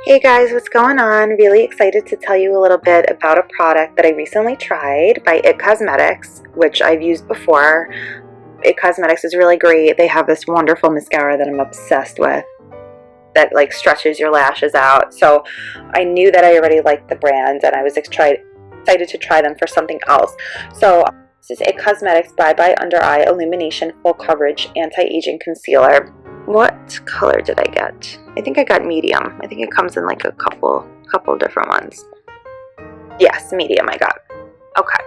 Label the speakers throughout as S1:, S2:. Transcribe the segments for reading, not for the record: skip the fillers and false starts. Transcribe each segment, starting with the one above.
S1: Hey guys, what's going on? Really excited to tell you a little bit about a product that I recently tried by IT Cosmetics, which I've used before. IT Cosmetics is really great. They have this wonderful mascara that I'm obsessed with that like stretches your lashes out. So I knew that I already liked the brand and I was excited to try them for something else. So this is IT Cosmetics Bye Bye Under Eye Illumination Full Coverage Anti-Aging Concealer. What color did I get? I think I got medium. I think it comes in like a couple different ones. Yes, medium I got. Okay.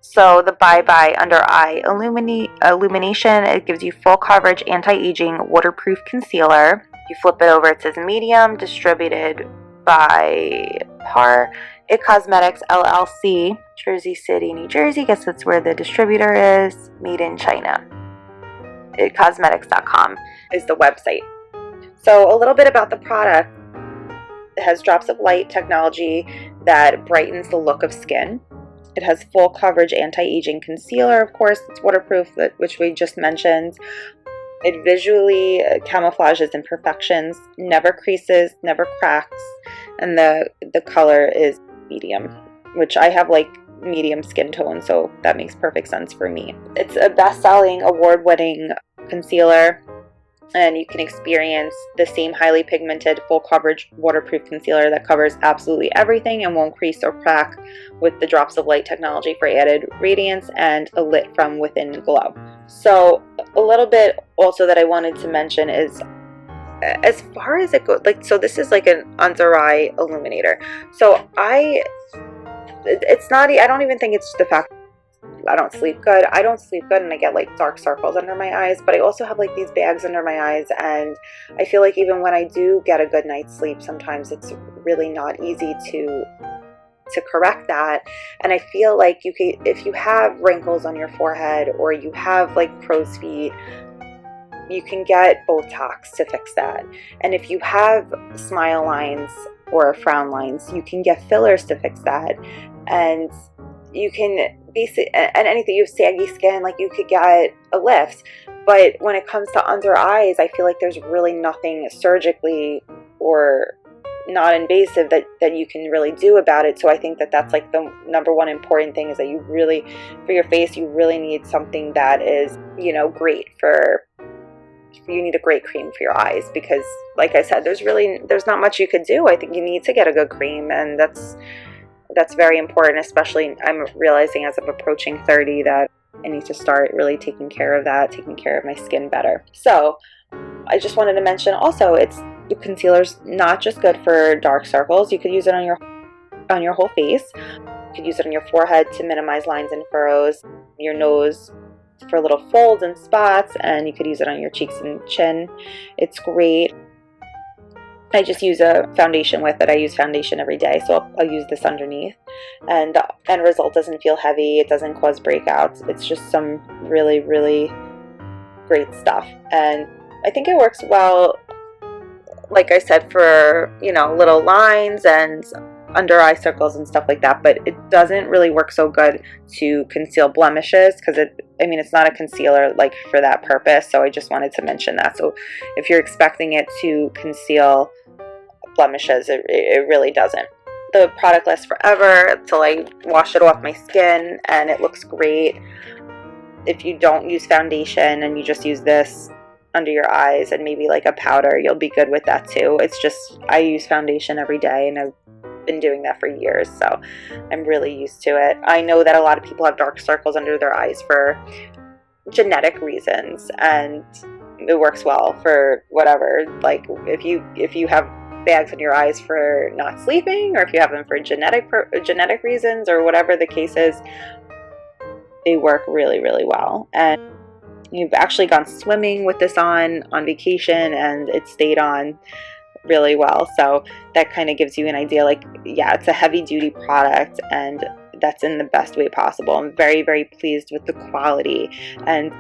S1: So the Bye Bye Under Eye Illumination, it gives you full coverage anti-aging waterproof concealer. You flip it over, it says medium, distributed by IT Cosmetics LLC, Jersey City, New Jersey. Guess that's where the distributor is. Made in China. itcosmetics.com is the website. So a little bit about the product. It has drops of light technology that brightens the look of skin. It has full coverage anti-aging concealer, of course. It's waterproof, which we just mentioned. It visually camouflages imperfections, never creases, never cracks, and the color is medium, which I have like medium skin tone, so that makes perfect sense for me. It's a best-selling, award-winning concealer, and you can experience the same highly pigmented, full coverage, waterproof concealer that covers absolutely everything and won't crease or crack with the drops of light technology for added radiance and a lit from within glow. So a little bit also that I wanted to mention is, as far as it goes, like, so this is like an under eye illuminator. So it's not, I don't even think it's the fact I don't sleep good. I don't sleep good and I get like dark circles under my eyes, but I also have like these bags under my eyes, and I feel like even when I do get a good night's sleep, sometimes it's really not easy to correct that. And I feel like you can, if you have wrinkles on your forehead or you have like crow's feet, you can get Botox to fix that. And if you have smile lines or frown lines, you can get fillers to fix that. And you can basically, and anything, you have saggy skin, like you could get a lift. But when it comes to under eyes, I feel like there's really nothing surgically or not invasive that you can really do about it. So I think that that's like the number one important thing, is that you really, for your face, you really need something that is, you know, great for, you need a great cream for your eyes, because like I said, there's not much you could do. I think you need to get a good cream, and that's very important, especially I'm realizing as I'm approaching 30 that I need to start really taking care of that, taking care of my skin better. So I just wanted to mention also, the concealer's not just good for dark circles. You could use it on your whole face. You could use it on your forehead to minimize lines and furrows, your nose for little folds and spots, and you could use it on your cheeks and chin. It's great. I just use a foundation with it. I use foundation every day, so I'll use this underneath, and the end result doesn't feel heavy. It doesn't cause breakouts. It's just some really, really great stuff, and I think it works well, like I said, for, you know, little lines and under eye circles and stuff like that, but it doesn't really work so good to conceal blemishes, because it's not a concealer like for that purpose. So I just wanted to mention that. So if you're expecting it to conceal blemishes, it really doesn't. The product lasts forever until I wash it off my skin, and it looks great. If you don't use foundation and you just use this under your eyes and maybe like a powder, you'll be good with that too. It's just, I use foundation every day, and I've been doing that for years, so I'm really used to it. I know that a lot of people have dark circles under their eyes for genetic reasons, and it works well for whatever. Like if you have bags in your eyes for not sleeping, or if you have them for genetic reasons, or whatever the case is, they work really, really well. And you've actually gone swimming with this on vacation, and it stayed on really well. So that kind of gives you an idea, like, yeah, it's a heavy duty product, and that's in the best way possible. I'm very, very pleased with the quality and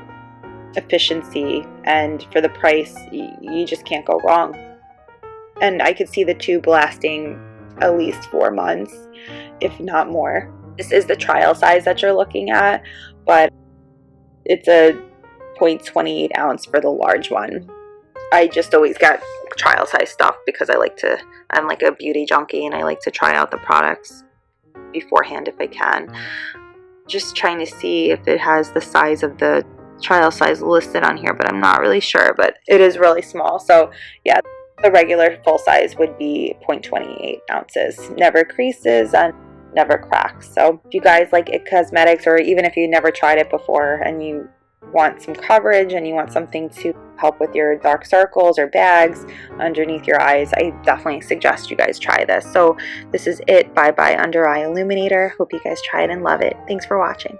S1: efficiency, and for the price, you just can't go wrong. And I could see the tube lasting at least 4 months, if not more. This is the trial size that you're looking at, but it's a 0.28 ounce for the large one. I just always get trial size stuff because I'm like a beauty junkie and I like to try out the products beforehand if I can. Just trying to see if it has the size of the trial size listed on here, but I'm not really sure, but it is really small. So yeah, the regular full size would be 0.28 ounces. Never creases and never cracks. So if you guys like IT Cosmetics, or even if you never tried it before and you want some coverage and you want something to help with your dark circles or bags underneath your eyes, I definitely suggest you guys try this. So this is it Bye Bye Under Eye Illuminator. Hope you guys try it and love it. Thanks for watching.